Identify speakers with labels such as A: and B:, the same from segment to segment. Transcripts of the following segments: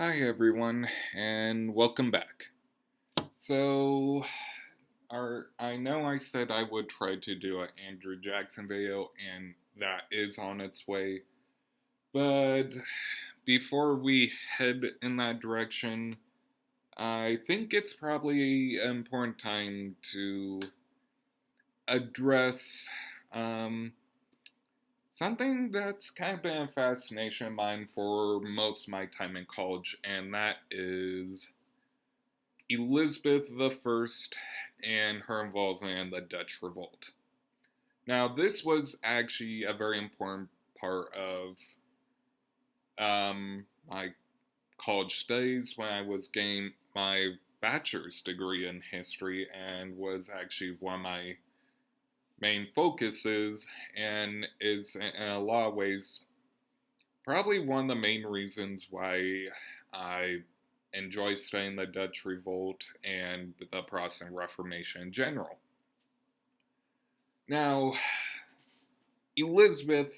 A: Hi everyone, and welcome back. So, I know I said I would try to do an Andrew Jackson video, and that is on its way. But before we head in that direction, I think it's probably an important time to address something that's kind of been a fascination of mine for most of my time in college, and that is Elizabeth I and her involvement in the Dutch Revolt. Now, this was actually a very important part of my college studies when I was getting my bachelor's degree in history, and was actually one of my main focuses, and is in a lot of ways probably one of the main reasons why I enjoy studying the Dutch Revolt and the Protestant Reformation in general. Now, Elizabeth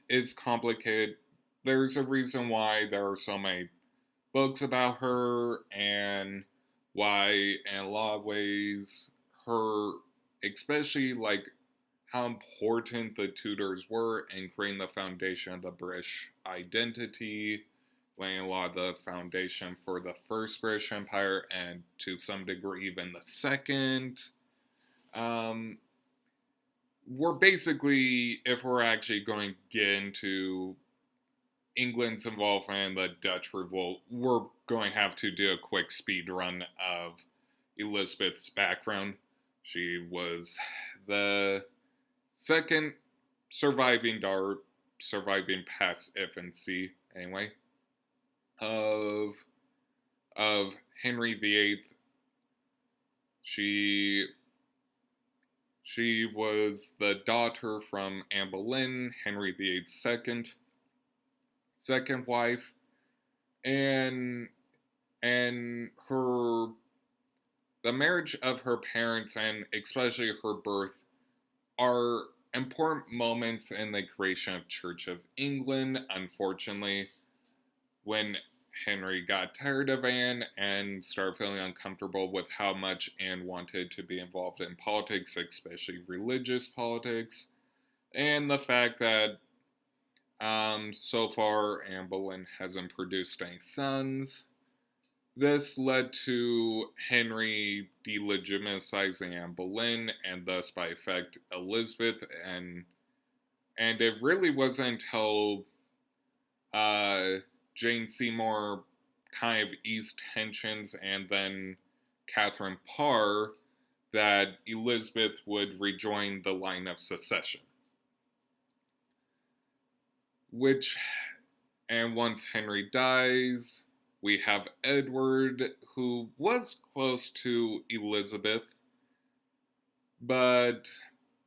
A: is complicated. There's a reason why there are so many books about her, and why, in a lot of ways, her, especially like how important the Tudors were in creating the foundation of the British identity, laying a lot of the foundation for the first British Empire, and to some degree even the second. We're basically, if we're actually going to get into England's involvement in the Dutch Revolt, we're going to have to do a quick speed run of Elizabeth's background. She was the second surviving daughter, surviving past infancy anyway, of Henry VIII. She was the daughter from Anne Boleyn, Henry VIII's second wife, and her the marriage of her parents, and especially her birth, are important moments in the creation of Church of England. Unfortunately, when Henry got tired of Anne and started feeling uncomfortable with how much Anne wanted to be involved in politics, especially religious politics, and the fact that so far Anne Boleyn hasn't produced any sons. This led to Henry delegitimizing Anne Boleyn, and thus by effect Elizabeth, and it really wasn't until Jane Seymour kind of eased tensions, and then Catherine Parr, that Elizabeth would rejoin the line of succession. And once Henry dies, we have Edward, who was close to Elizabeth, but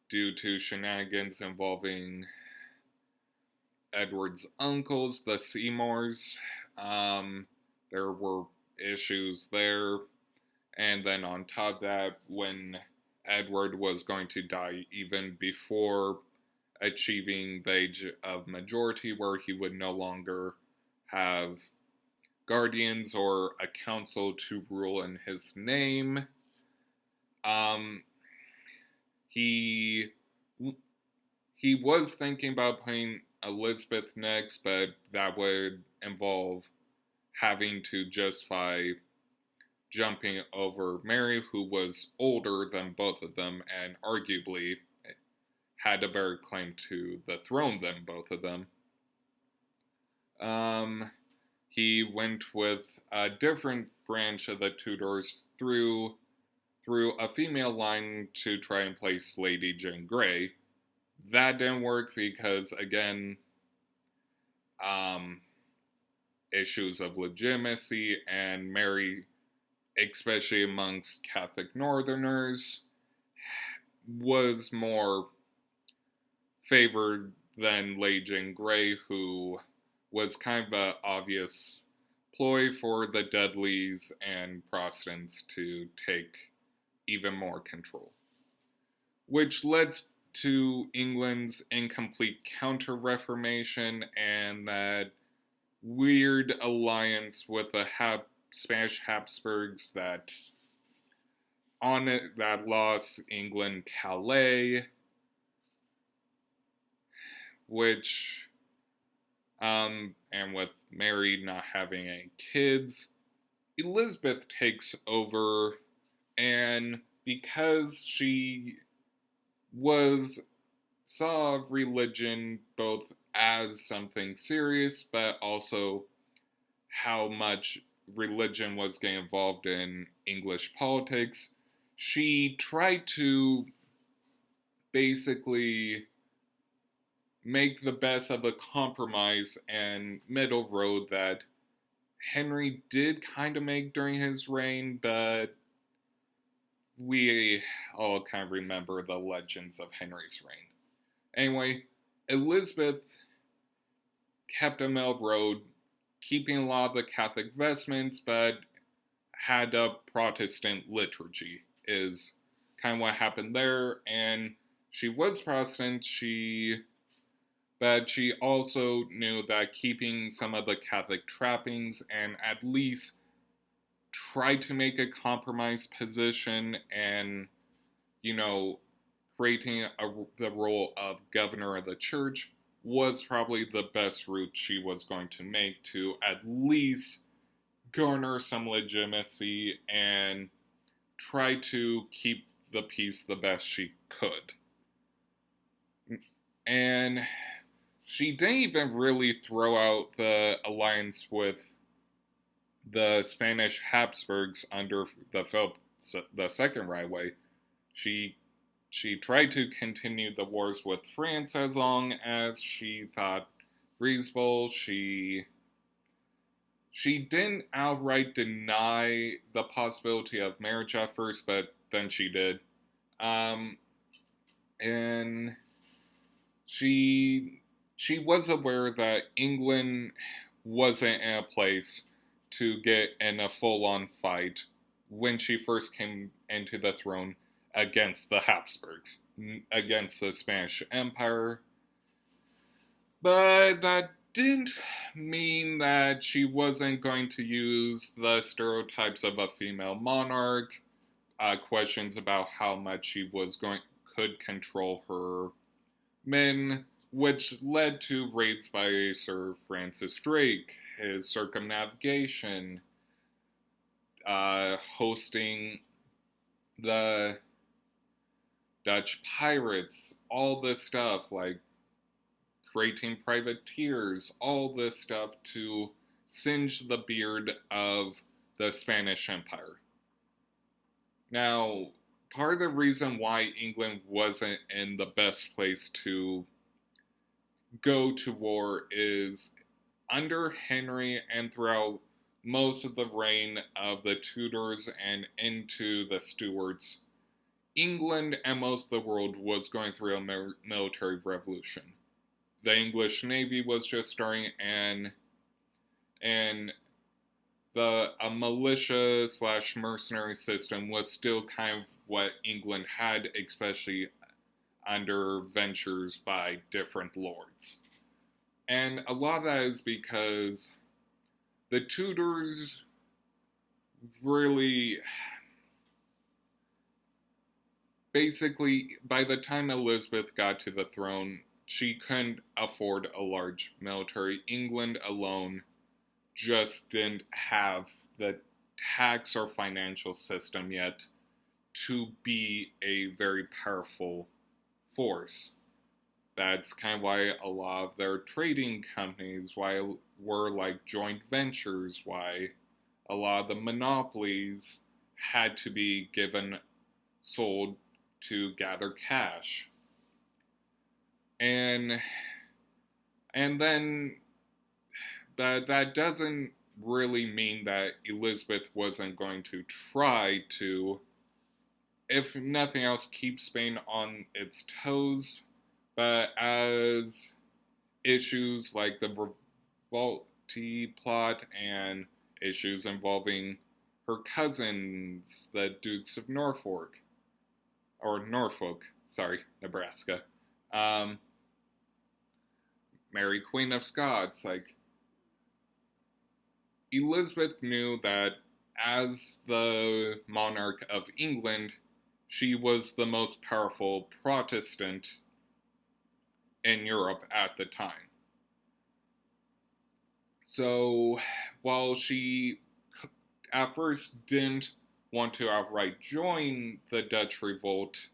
A: due to shenanigans involving Edward's uncles, the Seymours, there were issues there. And then on top of that, when Edward was going to die even before achieving the age of majority, where he would no longer have guardians or a council to rule in his name, he was thinking about playing Elizabeth next, but that would involve having to justify jumping over Mary, who was older than both of them and arguably had a better claim to the throne than both of them. He went with a different branch of the Tudors through a female line to try and place Lady Jane Grey. That didn't work because, again, issues of legitimacy, and Mary, especially amongst Catholic Northerners, was more favored than Lady Jane Grey, who was kind of an obvious ploy for the Dudleys and Protestants to take even more control, which led to England's incomplete counter-reformation, and that weird alliance with the Spanish Habsburgs that lost England Calais, which and with Mary not having any kids, Elizabeth takes over, and because she saw religion both as something serious, but also how much religion was getting involved in English politics, she tried to basically make the best of a compromise and middle road that Henry did kind of make during his reign, but we all kind of remember the legends of Henry's reign. Anyway, Elizabeth kept a middle road, keeping a lot of the Catholic vestments, but had a Protestant liturgy, is kind of what happened there. And she was Protestant, but she also knew that keeping some of the Catholic trappings and at least try to make a compromise position and, creating the role of governor of the church was probably the best route she was going to make to at least garner some legitimacy and try to keep the peace the best she could. And she didn't even really throw out the alliance with the Spanish Habsburgs under the Philip II right away. She tried to continue the wars with France as long as she thought reasonable. She didn't outright deny the possibility of marriage at first, but then she did. And she was aware that England wasn't in a place to get in a full-on fight when she first came into the throne against the Habsburgs, against the Spanish Empire. But that didn't mean that she wasn't going to use the stereotypes of a female monarch, questions about how much she could control her men, which led to raids by Sir Francis Drake, his circumnavigation, hosting the Dutch pirates, all this stuff, like creating privateers, all this stuff to singe the beard of the Spanish Empire. Now, part of the reason why England wasn't in the best place to go to war is under Henry and throughout most of the reign of the Tudors and into the Stuarts, England and most of the world was going through a military revolution. The English Navy was just starting, and a militia / mercenary system was still kind of what England had, especially under ventures by different lords. And a lot of that is because the Tudors really, basically, by the time Elizabeth got to the throne, she couldn't afford a large military. England alone just didn't have the tax or financial system yet to be a very powerful force. That's kind of why a lot of their trading companies were like joint ventures, why a lot of the monopolies had to be sold to gather cash. And then that doesn't really mean that Elizabeth wasn't going to try to, if nothing else, keep Spain on its toes. But as issues like the Revolt plot and issues involving her cousins, the Dukes of Norfolk, Nebraska, Mary Queen of Scots, like, Elizabeth knew that as the monarch of England, she was the most powerful Protestant in Europe at the time. So, while she at first didn't want to outright join the Dutch revolt,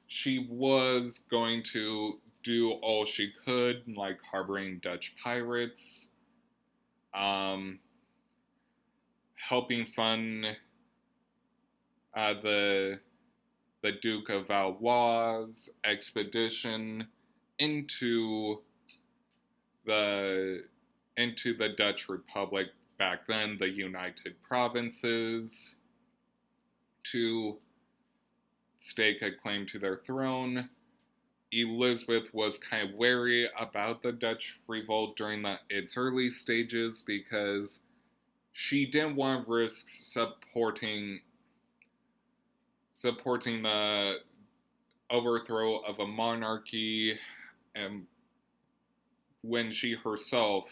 A: she was going to do all she could, like harboring Dutch pirates, um, helping fund the Duke of Valois' expedition into the Dutch Republic, back then the United Provinces, to stake a claim to their throne. Elizabeth was kind of wary about the Dutch revolt during its early stages because she didn't want to risk supporting the overthrow of a monarchy, and when she herself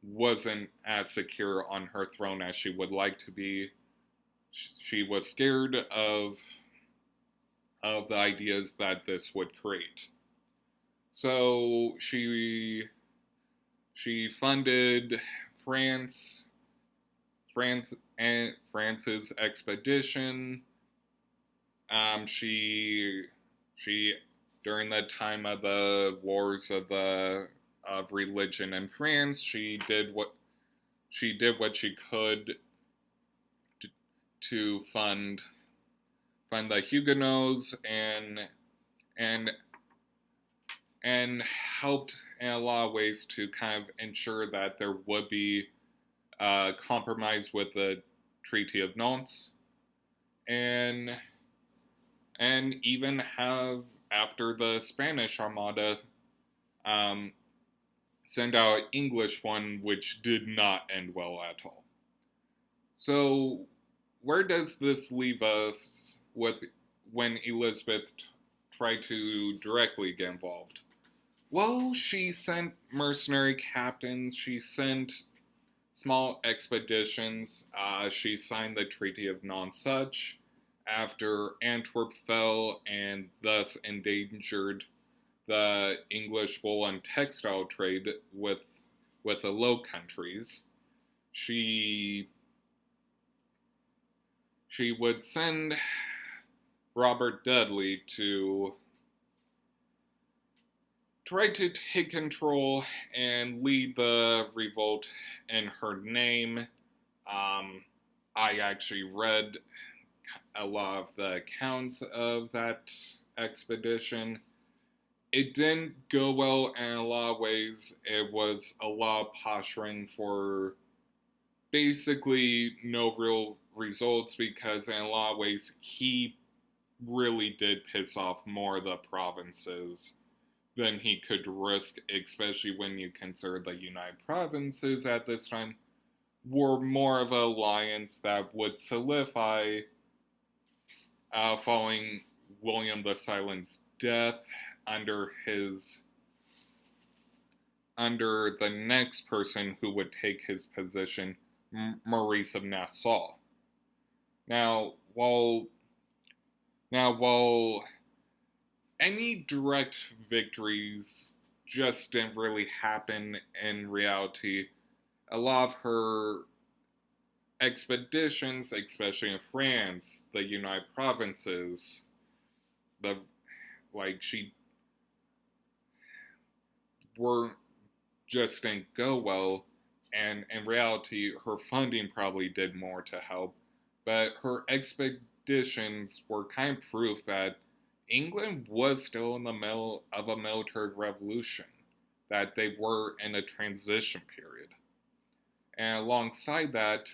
A: wasn't as secure on her throne as she would like to be. She was scared of the ideas that this would create. So she funded France's expedition. She during the time of the wars of religion in France, she did what she could to fund the Huguenots and helped in a lot of ways to kind of ensure that there would be a compromise with the Treaty of Nantes, and even have, after the Spanish Armada, send out an English one, which did not end well at all. So, where does this leave us with when Elizabeth tried to directly get involved? Well, she sent mercenary captains, she sent small expeditions, she signed the Treaty of Nonsuch after Antwerp fell and thus endangered the English wool and textile trade with the Low Countries. She would send Robert Dudley to try to take control and lead the revolt in her name. I actually read a lot of the accounts of that expedition. It didn't go well in a lot of ways. It was a lot of posturing for basically no real results, because in a lot of ways he really did piss off more of the provinces than he could risk, especially when you consider the United Provinces at this time were more of an alliance that would solidify following William the Silent's death under the next person who would take his position, Maurice of Nassau. Now, while any direct victories just didn't really happen in reality, a lot of her expeditions, especially in France, the United Provinces, just didn't go well, and in reality, her funding probably did more to help, but her expeditions were kind of proof that England was still in the middle of a military revolution, that they were in a transition period. And alongside that,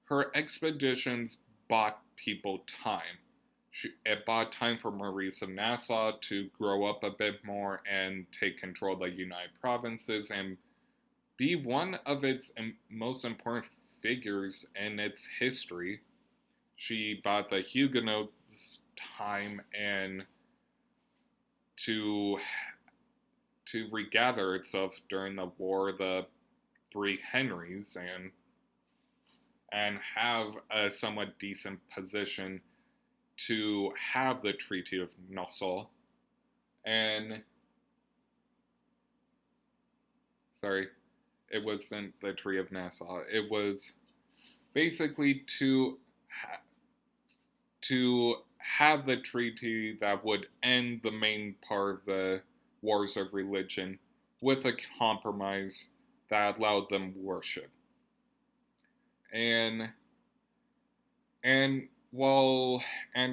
A: her expeditions bought people time. It bought time for Maurice of Nassau to grow up a bit more and take control of the United Provinces and be one of its most important figures in its history. She bought the Huguenots time and to regather itself during the War of the Three Henries, and and have a somewhat decent position to have the Treaty of Nassau. And, sorry, it wasn't the Treaty of Nassau. It was basically to have the treaty that would end the main part of the wars of religion with a compromise that allowed them worship. And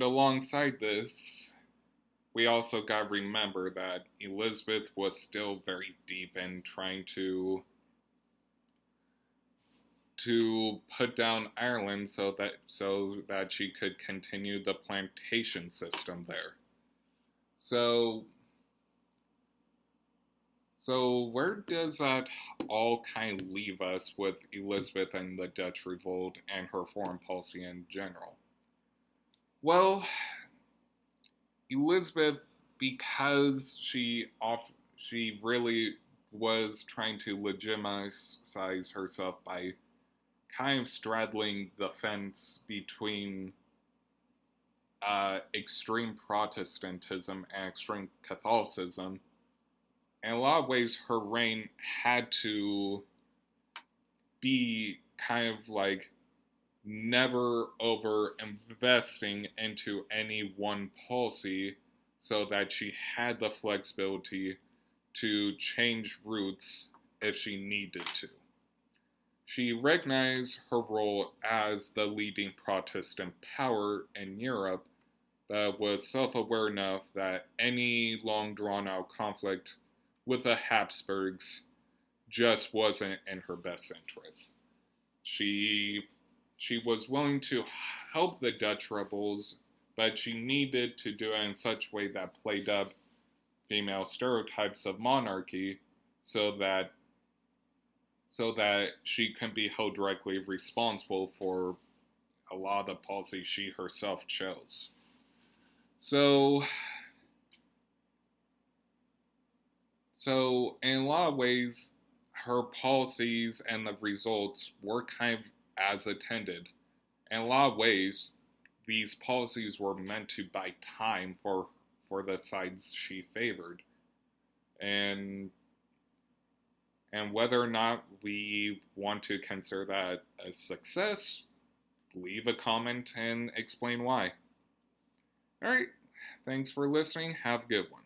A: alongside this, we also got to remember that Elizabeth was still very deep in trying to put down Ireland so that she could continue the plantation system there. So where does that all kind of leave us with Elizabeth and the Dutch Revolt and her foreign policy in general? Well, Elizabeth, because she really was trying to legitimize herself by kind of straddling the fence between extreme Protestantism and extreme Catholicism. In a lot of ways, her reign had to be kind of like never over investing into any one policy so that she had the flexibility to change routes if she needed to. She recognized her role as the leading Protestant power in Europe, but was self-aware enough that any long drawn-out conflict with the Habsburgs just wasn't in her best interest. She was willing to help the Dutch rebels, but she needed to do it in such a way that played up female stereotypes of monarchy so that she can be held directly responsible for a lot of the policies she herself chose. So in a lot of ways, her policies and the results were kind of as intended. In a lot of ways, these policies were meant to buy time for the sides she favored. And whether or not we want to consider that a success, leave a comment and explain why. Alright, thanks for listening. Have a good one.